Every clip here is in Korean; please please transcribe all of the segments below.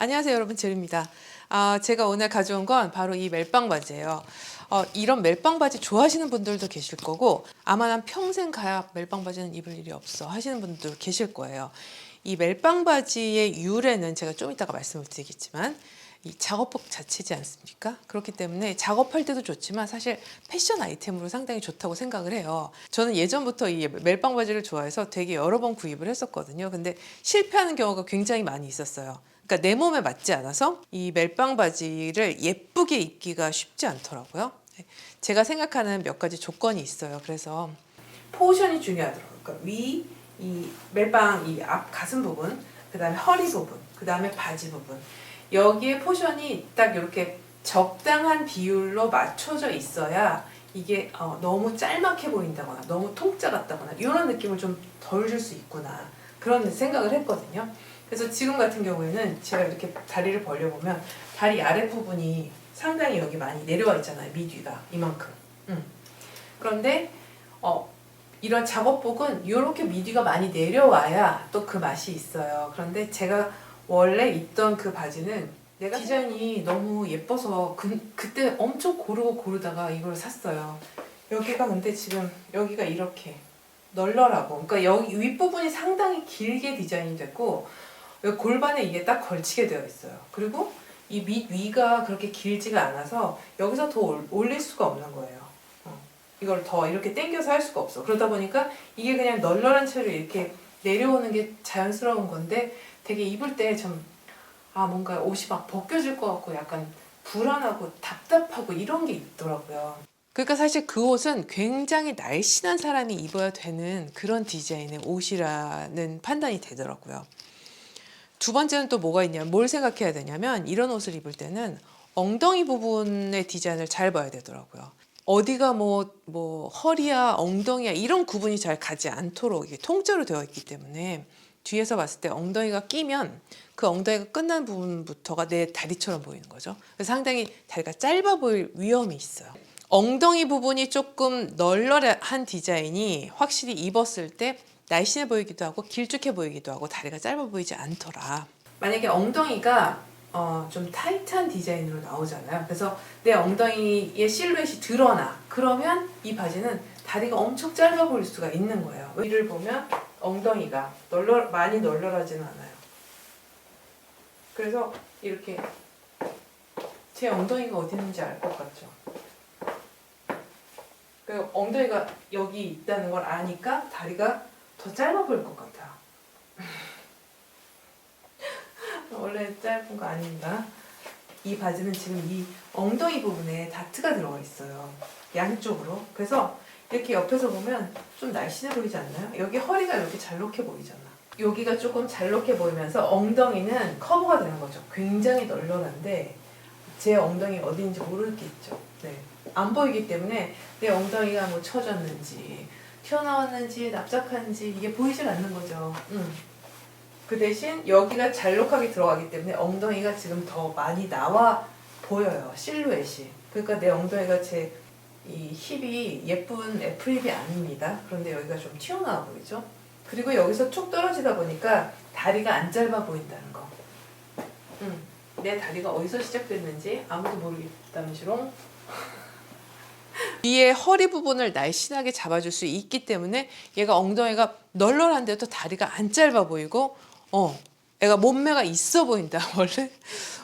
안녕하세요, 여러분. 제리입니다. 제가 오늘 가져온 건 바로 이 멜빵 바지예요. 이런 멜빵 바지 좋아하시는 분들도 계실 거고, 아마 난 평생 가야 멜빵 바지는 입을 일이 없어 하시는 분들도 계실 거예요. 이 멜빵 바지의 유래는 제가 좀 이따가 말씀을 드리겠지만, 이 작업복 자체지 않습니까? 그렇기 때문에 작업할 때도 좋지만 사실 패션 아이템으로 상당히 좋다고 생각을 해요. 저는 예전부터 이 멜빵 바지를 좋아해서 되게 여러 번 구입을 했었거든요. 근데 실패하는 경우가 굉장히 많이 있었어요. 그러니까 내 몸에 맞지 않아서 이 멜빵 바지를 예쁘게 입기가 쉽지 않더라고요. 제가 생각하는 몇 가지 조건이 있어요. 그래서 포지션이 중요하더라고요. 그러니까 이 멜빵 이 앞 가슴 부분, 그 다음에 허리 부분, 그 다음에 바지 부분. 여기에 포션이 딱 이렇게 적당한 비율로 맞춰져 있어야 이게 너무 짤막해 보인다거나 너무 통짜 같다거나 이런 느낌을 좀 덜 줄 수 있구나 그런 생각을 했거든요. 그래서 지금 같은 경우에는 제가 이렇게 다리를 벌려보면 다리 아랫부분이 상당히 여기 많이 내려와 있잖아요. 미뒤가 이만큼. 그런데 이런 작업복은 이렇게 미뒤가 많이 내려와야 또 그 맛이 있어요. 그런데 제가 원래 입던 그 바지는 내가 디자인이 너무 예뻐서 그때 엄청 고르다가 이걸 샀어요. 여기가 근데 지금 여기가 이렇게 널널하고, 그러니까 여기 윗부분이 상당히 길게 디자인이 됐고 여기 골반에 이게 딱 걸치게 되어 있어요. 그리고 이 위가 그렇게 길지가 않아서 여기서 더 올릴 수가 없는 거예요. 이걸 더 이렇게 당겨서 할 수가 없어. 그러다 보니까 이게 그냥 널널한 채로 이렇게 내려오는 게 자연스러운 건데 되게 입을 때 좀 뭔가 옷이 막 벗겨질 것 같고 약간 불안하고 답답하고 이런 게 있더라고요. 그러니까 사실 그 옷은 굉장히 날씬한 사람이 입어야 되는 그런 디자인의 옷이라는 판단이 되더라고요. 두 번째는 또 뭐가 있냐면 뭘 생각해야 되냐면 이런 옷을 입을 때는 엉덩이 부분의 디자인을 잘 봐야 되더라고요. 어디가 뭐 허리야 엉덩이야 이런 구분이 잘 가지 않도록 이게 통째로 되어 있기 때문에 뒤에서 봤을 때 엉덩이가 끼면 그 엉덩이가 끝난 부분부터가 내 다리처럼 보이는 거죠. 그래서 상당히 다리가 짧아 보일 위험이 있어요. 엉덩이 부분이 조금 널널한 디자인이 확실히 입었을 때 날씬해 보이기도 하고 길쭉해 보이기도 하고 다리가 짧아 보이지 않더라. 만약에 엉덩이가 좀 타이트한 디자인으로 나오잖아요. 그래서 내 엉덩이의 실루엣이 드러나. 그러면 이 바지는 다리가 엄청 짧아 보일 수가 있는 거예요. 위를 보면 엉덩이가 많이 널널하지는 않아요. 그래서 이렇게 제 엉덩이가 어디 있는지 알 것 같죠? 그 엉덩이가 여기 있다는 걸 아니까 다리가 더 짧아 보일 것 같아. 원래 짧은 거 아닙니다. 이 바지는 지금 이 엉덩이 부분에 다트가 들어가 있어요. 양쪽으로. 그래서 이렇게 옆에서 보면 좀 날씬해 보이지 않나요? 여기 허리가 이렇게 잘록해 보이잖아. 여기가 조금 잘록해 보이면서 엉덩이는 커버가 되는 거죠. 굉장히 널널한데 제 엉덩이 어디인지 모르겠죠. 네. 안 보이기 때문에 내 엉덩이가 뭐 처졌는지 튀어나왔는지 납작한지 이게 보이질 않는 거죠. 그 대신 여기가 잘록하게 들어가기 때문에 엉덩이가 지금 더 많이 나와 보여요. 실루엣이. 그러니까 내 엉덩이가 제 이 힙이 예쁜 F힙이 아닙니다. 그런데 여기가 좀 튀어나와 보이죠. 그리고 여기서 툭 떨어지다 보니까 다리가 안 짧아 보인다는 거. 내 다리가 어디서 시작됐는지 아무도 모르겠다면시롱. 위에 허리 부분을 날씬하게 잡아줄 수 있기 때문에 얘가 엉덩이가 널널한데도 다리가 안 짧아 보이고 애가 몸매가 있어 보인다. 원래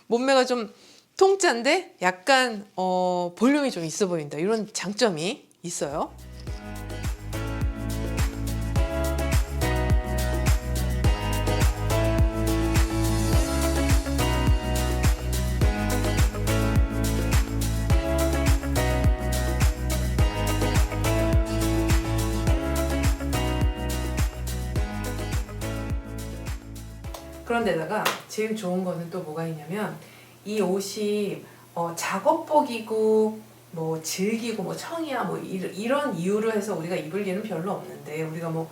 몸매가 좀 통짜인데 약간 볼륨이 좀 있어 보인다. 이런 장점이 있어요. 그런데다가 제일 좋은 거는 또 뭐가 있냐면 이 옷이 작업복이고 뭐 질기고 뭐 청이야 뭐 이런 이유로 해서 우리가 입을 일은 별로 없는데 우리가 뭐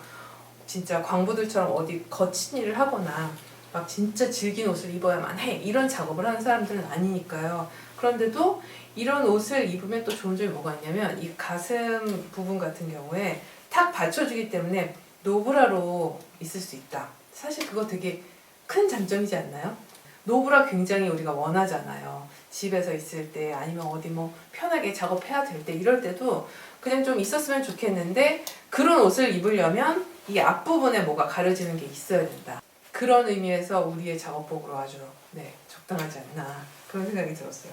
진짜 광부들처럼 어디 거친 일을 하거나 막 진짜 질긴 옷을 입어야만 해 이런 작업을 하는 사람들은 아니니까요. 그런데도 이런 옷을 입으면 또 좋은 점이 뭐가 있냐면 이 가슴 부분 같은 경우에 탁 받쳐주기 때문에 노브라로 있을 수 있다. 사실 그거 되게 큰 장점이지 않나요? 노브라 굉장히 우리가 원하잖아요. 집에서 있을 때 아니면 어디 뭐 편하게 작업해야 될 때 이럴 때도 그냥 좀 있었으면 좋겠는데 그런 옷을 입으려면 이 앞부분에 뭐가 가려지는 게 있어야 된다. 그런 의미에서 우리의 작업복으로 아주 적당하지 않나 그런 생각이 들었어요.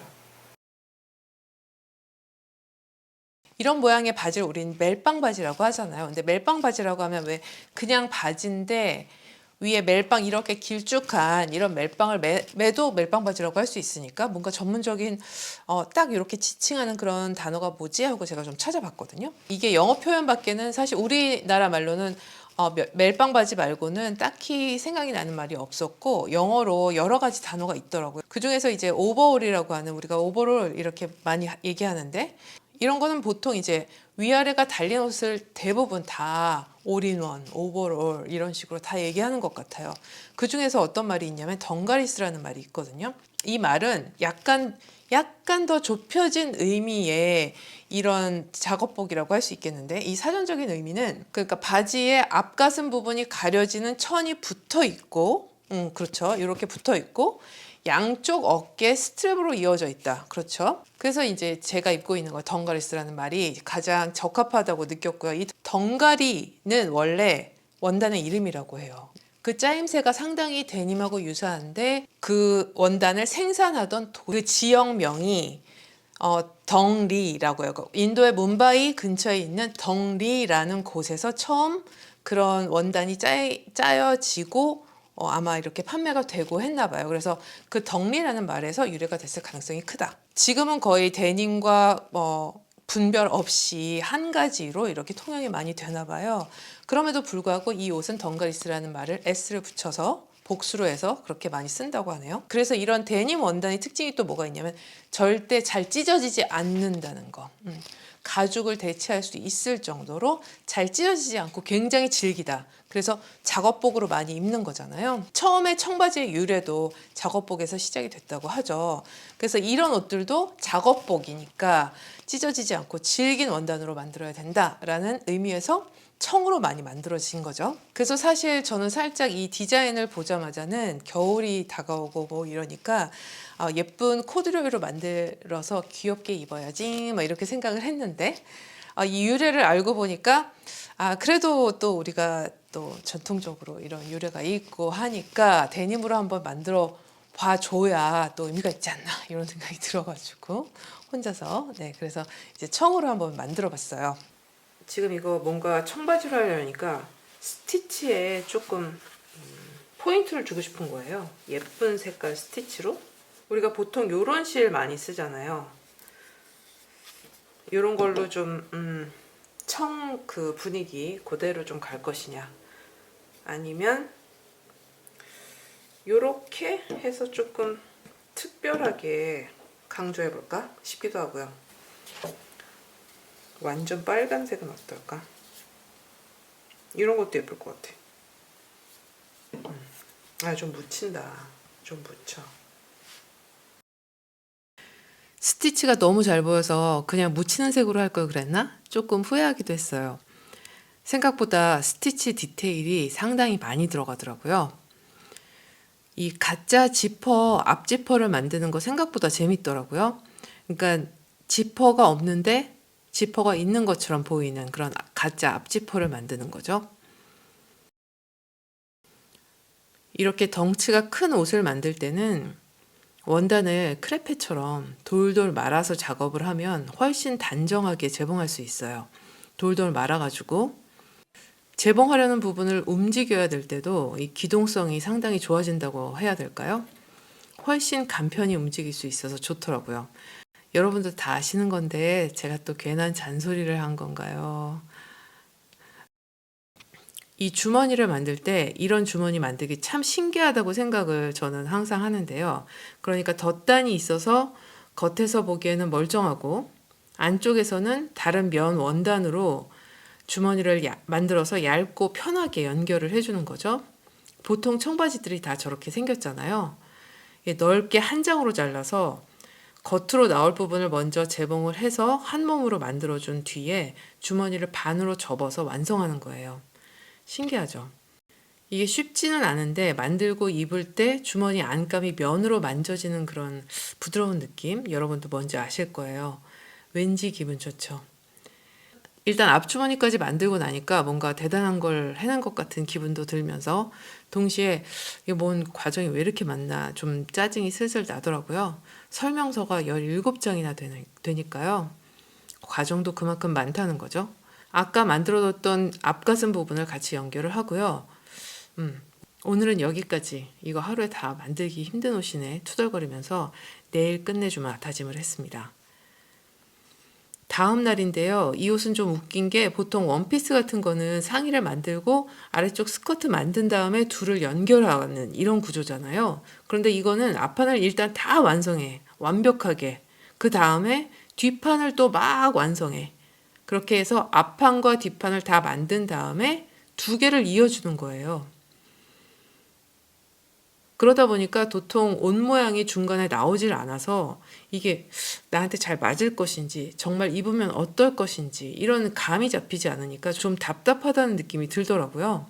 이런 모양의 바지를 우린 멜빵 바지라고 하잖아요. 근데 멜빵 바지라고 하면 왜 그냥 바지인데 위에 멜빵 이렇게 길쭉한 이런 멜빵을 매도 멜빵 바지라고 할 수 있으니까 뭔가 전문적인 딱 이렇게 지칭하는 그런 단어가 뭐지 하고 제가 좀 찾아봤거든요. 이게 영어 표현밖에는 사실 우리나라 말로는 멜빵 바지 말고는 딱히 생각이 나는 말이 없었고 영어로 여러 가지 단어가 있더라고요. 그중에서 이제 오버올이라고 하는 우리가 오버올 이렇게 많이 얘기하는데 이런 거는 보통 이제 위아래가 달린 옷을 대부분 다 올인원, 오버롤 이런 식으로 다 얘기하는 것 같아요. 그 중에서 어떤 말이 있냐면 덩가리스라는 말이 있거든요. 이 말은 약간 더 좁혀진 의미의 이런 작업복이라고 할 수 있겠는데 이 사전적인 의미는 그러니까 바지의 앞가슴 부분이 가려지는 천이 붙어 있고 그렇죠. 이렇게 붙어 있고 양쪽 어깨 스트랩으로 이어져 있다. 그렇죠. 그래서 이제 제가 입고 있는 거 덩가리스라는 말이 가장 적합하다고 느꼈고요. 이 덩가리는 원래 원단의 이름이라고 해요. 그 짜임새가 상당히 데님하고 유사한데 그 원단을 생산하던 그 지역명이 덩리라고 해요. 인도의 뭄바이 근처에 있는 덩리라는 곳에서 처음 그런 원단이 짜여지고 아마 이렇게 판매가 되고 했나 봐요. 그래서 그 덩리라는 말에서 유래가 됐을 가능성이 크다. 지금은 거의 데님과 분별 없이 한 가지로 이렇게 통용이 많이 되나 봐요. 그럼에도 불구하고 이 옷은 덩가리스라는 말을 s를 붙여서 복수로 해서 그렇게 많이 쓴다고 하네요. 그래서 이런 데님 원단의 특징이 또 뭐가 있냐면 절대 잘 찢어지지 않는다는 거. 가죽을 대체할 수 있을 정도로 잘 찢어지지 않고 굉장히 질기다. 그래서 작업복으로 많이 입는 거잖아요. 처음에 청바지의 유래도 작업복에서 시작이 됐다고 하죠. 그래서 이런 옷들도 작업복이니까 찢어지지 않고 질긴 원단으로 만들어야 된다라는 의미에서 청으로 많이 만들어진 거죠. 그래서 사실 저는 살짝 이 디자인을 보자마자는 겨울이 다가오고 뭐 이러니까 예쁜 코듀로이로 만들어서 귀엽게 입어야지 막 이렇게 생각을 했는데 이 유래를 알고 보니까 그래도 또 우리가 또 전통적으로 이런 유래가 있고 하니까 데님으로 한번 만들어 봐줘야 또 의미가 있지 않나 이런 생각이 들어가지고 혼자서 그래서 이제 청으로 한번 만들어 봤어요. 지금 이거 뭔가 청바지로 하려니까 스티치에 조금 포인트를 주고 싶은 거예요. 예쁜 색깔 스티치로. 우리가 보통 요런 실 많이 쓰잖아요. 요런 걸로 좀 청 그 분위기 그대로 좀 갈 것이냐 아니면 요렇게 해서 조금 특별하게 강조해 볼까 싶기도 하고요. 완전 빨간색은 어떨까? 이런 것도 예쁠 것 같아. 좀 묻힌다. 좀 묻혀. 스티치가 너무 잘 보여서 그냥 묻히는 색으로 할 걸 그랬나? 조금 후회하기도 했어요. 생각보다 스티치 디테일이 상당히 많이 들어가더라고요. 이 가짜 지퍼, 앞 지퍼를 만드는 거 생각보다 재밌더라고요. 그러니까 지퍼가 없는데 지퍼가 있는 것처럼 보이는 그런 가짜 앞 지퍼를 만드는 거죠. 이렇게 덩치가 큰 옷을 만들 때는 원단을 크레페처럼 돌돌 말아서 작업을 하면 훨씬 단정하게 재봉할 수 있어요. 돌돌 말아가지고 재봉하려는 부분을 움직여야 될 때도 이 기동성이 상당히 좋아진다고 해야 될까요? 훨씬 간편히 움직일 수 있어서 좋더라고요. 여러분도 다 아시는 건데 제가 또 괜한 잔소리를 한 건가요? 이 주머니를 만들 때 이런 주머니 만들기 참 신기하다고 생각을 저는 항상 하는데요. 그러니까 덧단이 있어서 겉에서 보기에는 멀쩡하고 안쪽에서는 다른 면 원단으로 주머니를 만들어서 얇고 편하게 연결을 해주는 거죠. 보통 청바지들이 다 저렇게 생겼잖아요. 넓게 한 장으로 잘라서 겉으로 나올 부분을 먼저 재봉을 해서 한 몸으로 만들어준 뒤에 주머니를 반으로 접어서 완성하는 거예요. 신기하죠? 이게 쉽지는 않은데 만들고 입을 때 주머니 안감이 면으로 만져지는 그런 부드러운 느낌 여러분도 뭔지 아실 거예요. 왠지 기분 좋죠. 일단 앞주머니까지 만들고 나니까 뭔가 대단한 걸 해낸 것 같은 기분도 들면서 동시에 이게 뭔 과정이 왜 이렇게 많나 좀 짜증이 슬슬 나더라고요. 설명서가 17장이나 되니까요. 과정도 그만큼 많다는 거죠. 아까 만들어뒀던 앞가슴 부분을 같이 연결을 하고요. 오늘은 여기까지. 이거 하루에 다 만들기 힘든 옷이네 투덜거리면서 내일 끝내주마 다짐을 했습니다. 다음 날인데요. 이 옷은 좀 웃긴 게 보통 원피스 같은 거는 상의를 만들고 아래쪽 스커트 만든 다음에 둘을 연결하는 이런 구조잖아요. 그런데 이거는 앞판을 일단 다 완성해. 완벽하게. 그 다음에 뒷판을 또 막 완성해. 그렇게 해서 앞판과 뒷판을 다 만든 다음에 두 개를 이어주는 거예요. 그러다 보니까 도통 옷 모양이 중간에 나오질 않아서 이게 나한테 잘 맞을 것인지 정말 입으면 어떨 것인지 이런 감이 잡히지 않으니까 좀 답답하다는 느낌이 들더라고요.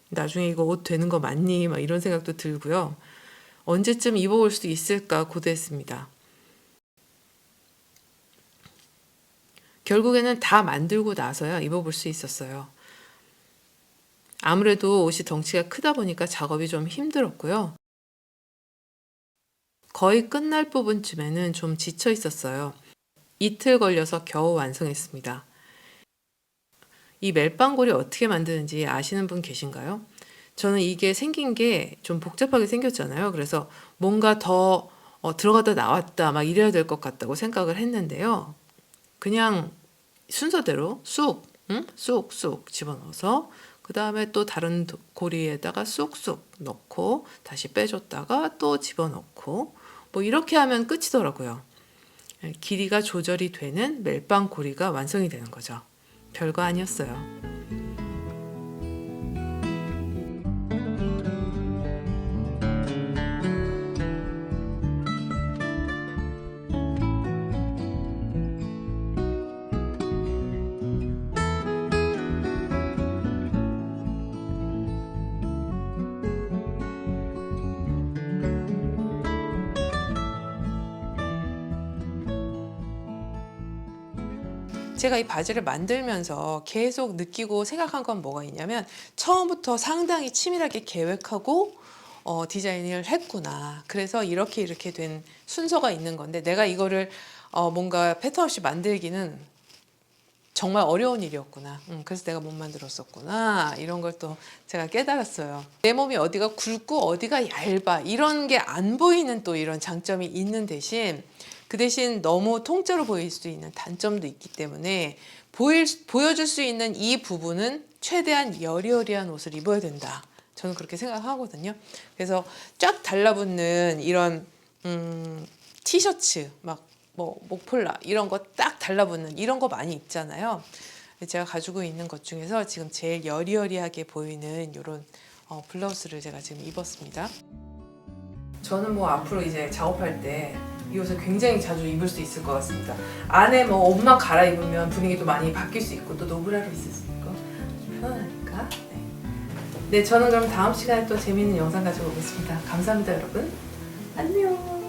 나중에 이거 옷 되는 거 맞니? 막 이런 생각도 들고요. 언제쯤 입어볼 수 있을까 고대했습니다. 결국에는 다 만들고 나서야 입어볼 수 있었어요. 아무래도 옷이 덩치가 크다 보니까 작업이 좀 힘들었고요. 거의 끝날 부분쯤에는 좀 지쳐 있었어요. 이틀 걸려서 겨우 완성했습니다. 이 멜빵골이 어떻게 만드는지 아시는 분 계신가요? 저는 이게 생긴 게 좀 복잡하게 생겼잖아요. 그래서 뭔가 더 들어갔다 나왔다 막 이래야 될 것 같다고 생각을 했는데요. 그냥 순서대로 쑥, 쑥쑥 집어넣어서 그 다음에 또 다른 고리에다가 쑥쑥 넣고 다시 빼줬다가 또 집어넣고 뭐 이렇게 하면 끝이더라고요. 길이가 조절이 되는 멜빵 고리가 완성이 되는 거죠. 별거 아니었어요. 제가 이 바지를 만들면서 계속 느끼고 생각한 건 뭐가 있냐면 처음부터 상당히 치밀하게 계획하고 디자인을 했구나. 그래서 이렇게 된 순서가 있는 건데 내가 이거를 뭔가 패턴 없이 만들기는 정말 어려운 일이었구나. 그래서 내가 못 만들었었구나. 이런 걸 또 제가 깨달았어요. 내 몸이 어디가 굵고 어디가 얇아. 이런 게 안 보이는 또 이런 장점이 있는 대신 그 대신 너무 통째로 보일 수 있는 단점도 있기 때문에 보여줄 수 있는 이 부분은 최대한 여리여리한 옷을 입어야 된다. 저는 그렇게 생각하거든요. 그래서 쫙 달라붙는 이런 티셔츠 막 뭐 목폴라 이런 거 딱 달라붙는 이런 거 많이 입잖아요. 제가 가지고 있는 것 중에서 지금 제일 여리여리하게 보이는 이런 블라우스를 제가 지금 입었습니다. 저는 뭐 앞으로 이제 작업할 때 이 옷을 굉장히 자주 입을 수 있을 것 같습니다. 안에 뭐 옷만 갈아입으면 분위기도 많이 바뀔 수 있고 또 노브라로 있을 수 있고 편하니까. 네, 저는 그럼 다음 시간에 또 재미있는 영상 가지고 오겠습니다. 감사합니다, 여러분. 안녕.